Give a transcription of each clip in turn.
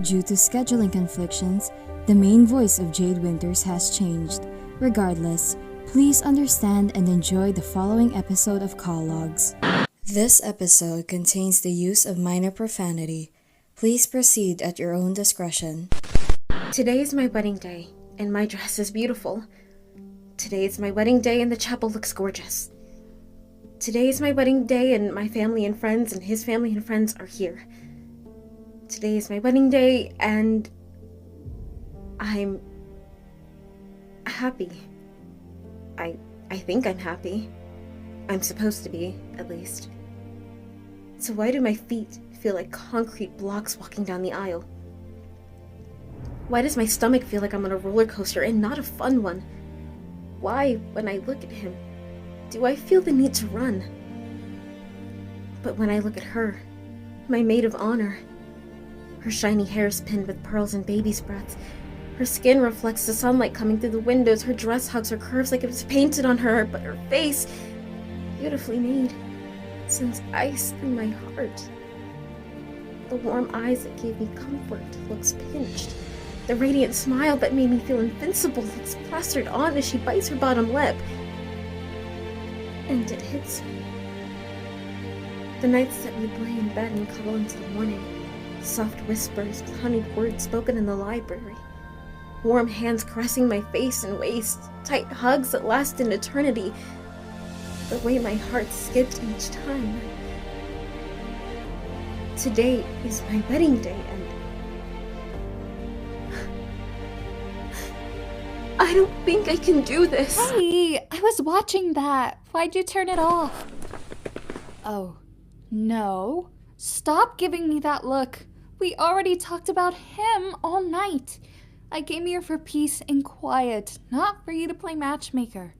Due to scheduling conflictions, the main voice of Jade Winters has changed. Regardless, please understand and enjoy the following episode of Call Logs. This episode contains the use of minor profanity. Please proceed at your own discretion. Today is my wedding day, and my dress is beautiful. Today is my wedding day, and the chapel looks gorgeous. Today is my wedding day, and my family and friends and his family and friends are here. Today is my wedding day, and I'm happy. I think I'm happy. I'm supposed to be, at least. So why do my feet feel like concrete blocks walking down the aisle? Why does my stomach feel like I'm on a roller coaster and not a fun one? Why, when I look at him, do I feel the need to run? But when I look at her, my maid of honor, her shiny hair is pinned with pearls and baby's breath. Her skin reflects the sunlight coming through the windows. Her dress hugs her curves like it was painted on her, but her face, beautifully made, sends ice through my heart. The warm eyes that gave me comfort looks pinched. The radiant smile that made me feel invincible looks plastered on as she bites her bottom lip. And it hits me. The nights that we'd lay in bed and cuddle until morning. Soft whispers with honeyed words spoken in the library. Warm hands caressing my face and waist. Tight hugs that last an eternity. The way my heart skipped each time. Today is my wedding day, and I don't think I can do this. Hey, I was watching that. Why'd you turn it off? Oh, no. Stop giving me that look. We already talked about him all night. I came here for peace and quiet, not for you to play matchmaker.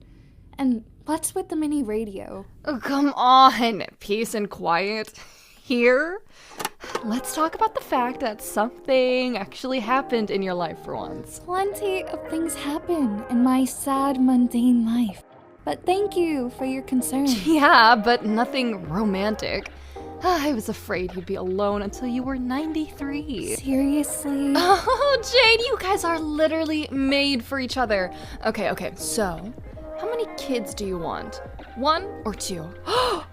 And what's with the mini radio? Oh, come on. Peace and quiet. Here? Let's talk about the fact that something actually happened in your life for once. Plenty of things happen in my sad, mundane life. But thank you for your concern. Yeah, but nothing romantic. I was afraid you'd be alone until you were 93. Seriously? Oh, Jade, you guys are literally made for each other. Okay, so how many kids do you want? 1 or 2?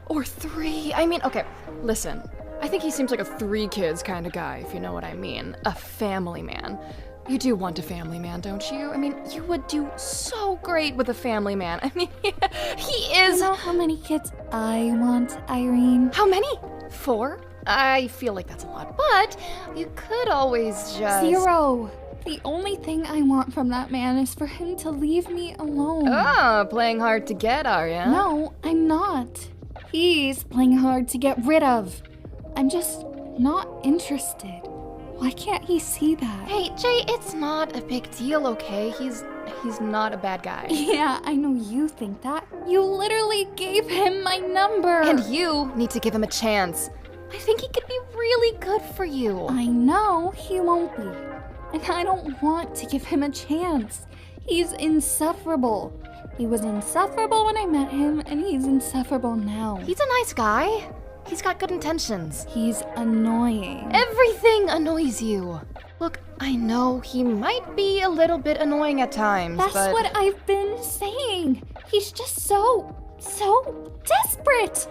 Or 3? I mean, okay, listen. I think he seems like a 3 kids kind of guy, if you know what I mean. A family man. You do want a family man, don't you? I mean, you would do so great with a family man. I mean, he is... You know how many kids I want, Irene? How many? 4? I feel like that's a lot, but you could always just... 0. The only thing I want from that man is for him to leave me alone. Oh, playing hard to get, are ya? No, I'm not. He's playing hard to get rid of. I'm just not interested. Why can't he see that? Hey, Jay, it's not a big deal, okay? He's not a bad guy. Yeah, I know you think that. You literally gave him my number. And you need to give him a chance. I think he could be really good for you. I know he won't be. And I don't want to give him a chance. He's insufferable. He was insufferable when I met him, and he's insufferable now. He's a nice guy. He's got good intentions. He's annoying. Everything annoys you. Look, I know he might be a little bit annoying at times, That's but... what I've been saying. He's just so desperate.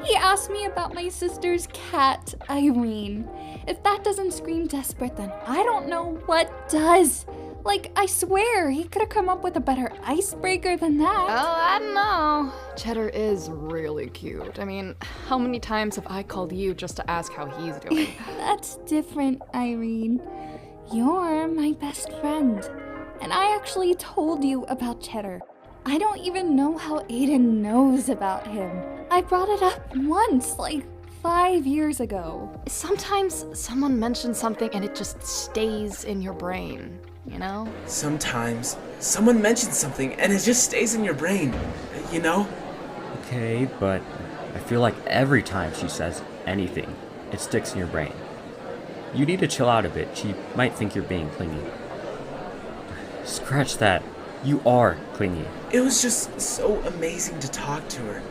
He asked me about my sister's cat, Irene. If that doesn't scream desperate, then I don't know what does. Like, I swear, he could have come up with a better icebreaker than that. Oh, I don't know. Cheddar is really cute. I mean, how many times have I called you just to ask how he's doing? That's different, Irene. You're my best friend. And I actually told you about Cheddar. I don't even know how Aiden knows about him. I brought it up once, like 5 years ago. Sometimes someone mentions something and it just stays in your brain, you know? Sometimes someone mentions something and it just stays in your brain, you know? Okay, but I feel like every time she says anything, it sticks in your brain. You need to chill out a bit. She might think you're being clingy. Scratch that. You are clingy. It was just so amazing to talk to her.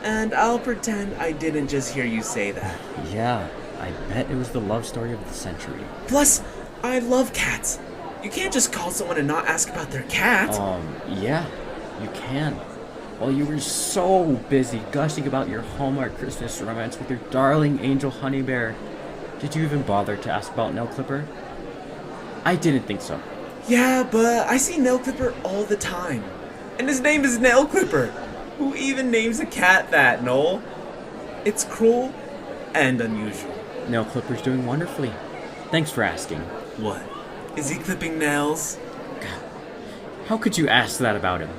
And I'll pretend I didn't just hear you say that. Yeah, I bet it was the love story of the century. Plus, I love cats. You can't just call someone and not ask about their cat. Yeah, you can. While you were so busy gushing about your Hallmark Christmas romance with your darling angel honey bear, did you even bother to ask about Nail Clipper? I didn't think so. Yeah, but I see Nail Clipper all the time. And his name is Nail Clipper. Who even names a cat that, Noel? It's cruel and unusual. Nail Clipper's doing wonderfully. Thanks for asking. What? Is he clipping nails? How could you ask that about him?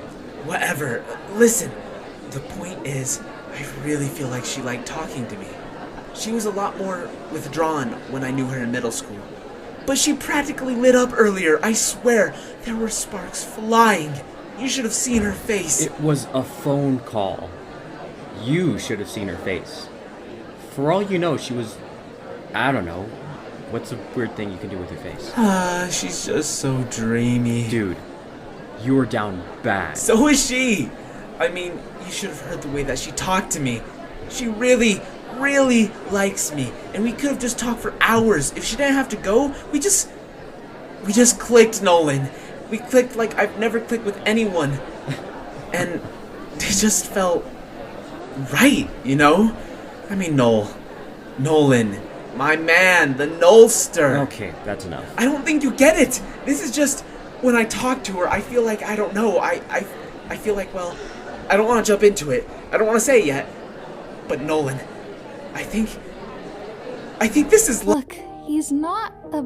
Whatever. Listen, the point is, I really feel like she liked talking to me. She was a lot more withdrawn when I knew her in middle school. But she practically lit up earlier, I swear. There were sparks flying. You should have seen her face. It was a phone call. You should have seen her face. For all you know, she was... I don't know. What's a weird thing you can do with your face? She's just so dreamy. Dude, you were down bad. So is she. I mean, you should have heard the way that she talked to me. She really likes me. And we could have just talked for hours. If she didn't have to go, we just clicked, Nolan. We clicked like I've never clicked with anyone. And it just felt right, you know? I mean, Nolan, my man, the Nolster. Okay, that's enough. I don't think you get it. This is just, when I talk to her, I feel like, I don't know, I feel like, well, I don't want to jump into it. I don't want to say it yet. But Nolan, I think this is... Look, he's not a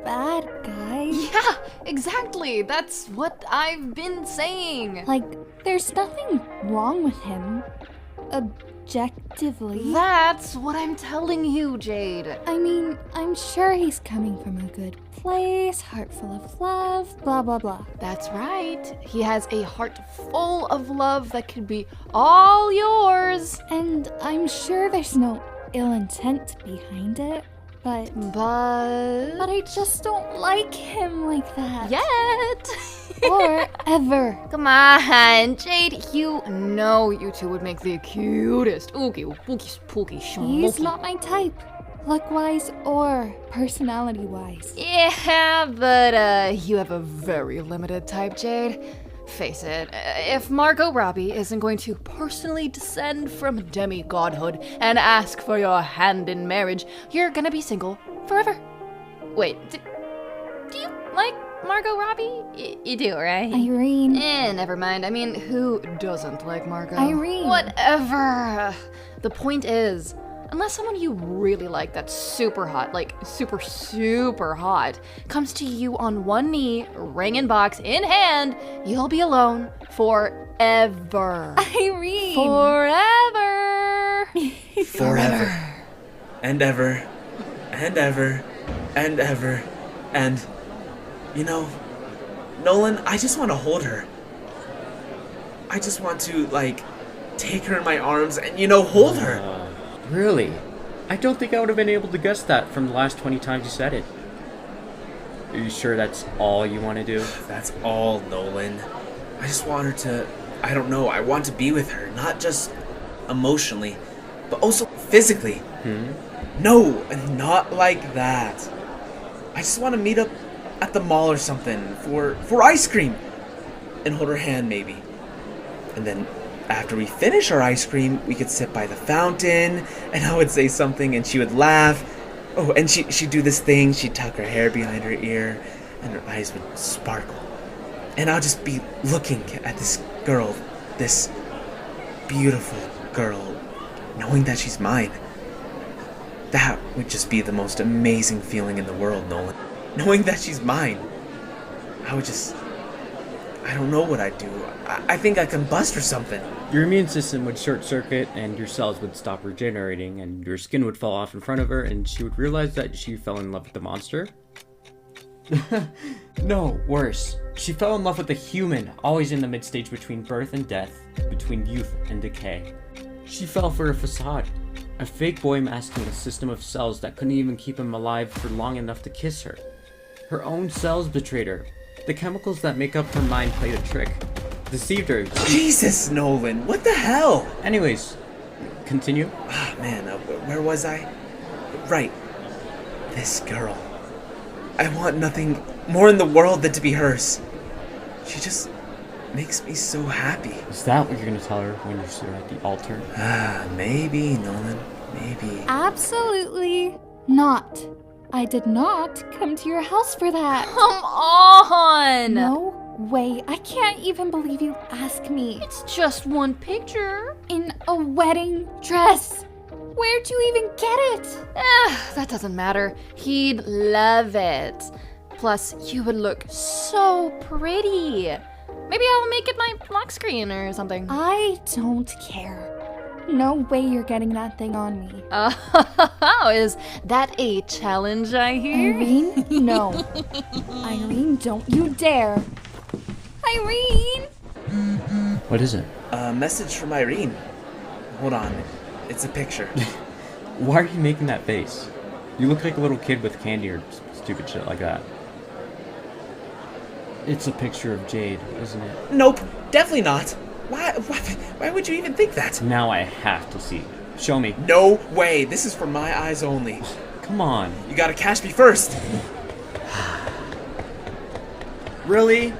bad guy. Yeah, exactly. That's what I've been saying. Like, there's nothing wrong with him. Objectively. That's what I'm telling you, Jade. I mean, I'm sure he's coming from a good place, heart full of love, blah blah blah. That's right. He has a heart full of love that could be all yours. And I'm sure there's no ill intent behind it, but I just don't like him like that. Yet. Or ever. Come on, Jade, you know you two would make the cutest oogie boogie spooky He's schmokey. not my type, look-wise or personality-wise. Yeah, but you have a very limited type, Jade. Face it, if Margot Robbie isn't going to personally descend from demi-godhood and ask for your hand in marriage, you're gonna be single forever. Wait, do you like Margot Robbie? You do, right? Irene. Never mind. I mean, who doesn't like Margot? Irene. Whatever. The point is, unless someone you really like that's super hot, like super hot, comes to you on one knee, ring and box in hand, you'll be alone forever. Irene. Forever. Forever. And ever. And ever. And ever. And... You know, Nolan, I just want to hold her. I just want to, like, take her in my arms and, hold her. Really? I don't think I would have been able to guess that from the last 20 times you said it. Are you sure that's all you want to do? That's all, Nolan. I just want her to, I don't know, I want to be with her. Not just emotionally, but also physically. No, not like that. I just want to meet up at the mall or something for ice cream and hold her hand maybe. And then after we finish our ice cream, we could sit by the fountain and I would say something and she would laugh. Oh, and she'd do this thing, she'd tuck her hair behind her ear and her eyes would sparkle. And I'll just be looking at this girl, this beautiful girl, knowing that she's mine. That would just be the most amazing feeling in the world, Nolan. Knowing that she's mine. I don't know what I'd do. I think I combust or something. Your immune system would short circuit and your cells would stop regenerating and your skin would fall off in front of her and she would realize that she fell in love with the monster. No, worse. She fell in love with a human, always in the mid-stage between birth and death, between youth and decay. She fell for a facade. A fake boy masking a system of cells that couldn't even keep him alive for long enough to kiss her. Her own cells betrayed her. The chemicals that make up her mind played a trick. Deceived her. Jesus, Nolan, what the hell? Anyways, continue. Ah, man, where was I? right. This girl. I want nothing more in the world than to be hers. She just makes me so happy. Is that what you're gonna tell her when you see her at the altar? Maybe, Nolan. Maybe. Absolutely not. I did not come to your house for that. Come on! No way. I can't even believe you asked me. It's just one picture. In a wedding dress. Where'd you even get it? That doesn't matter. He'd love it. Plus, you would look so pretty. Maybe I'll make it my lock screen or something. I don't care. No way you're getting that thing on me. Is that a challenge I hear? Irene? No. Irene, don't you dare. Irene! What is it? A message from Irene. Hold on. It's a picture. Why are you making that face? You look like a little kid with candy or stupid shit like that. It's a picture of Jade, isn't it? Nope. Definitely not. Why would you even think that? Now I have to see. Show me. No way. This is for my eyes only. Come on. You gotta catch me first. Really?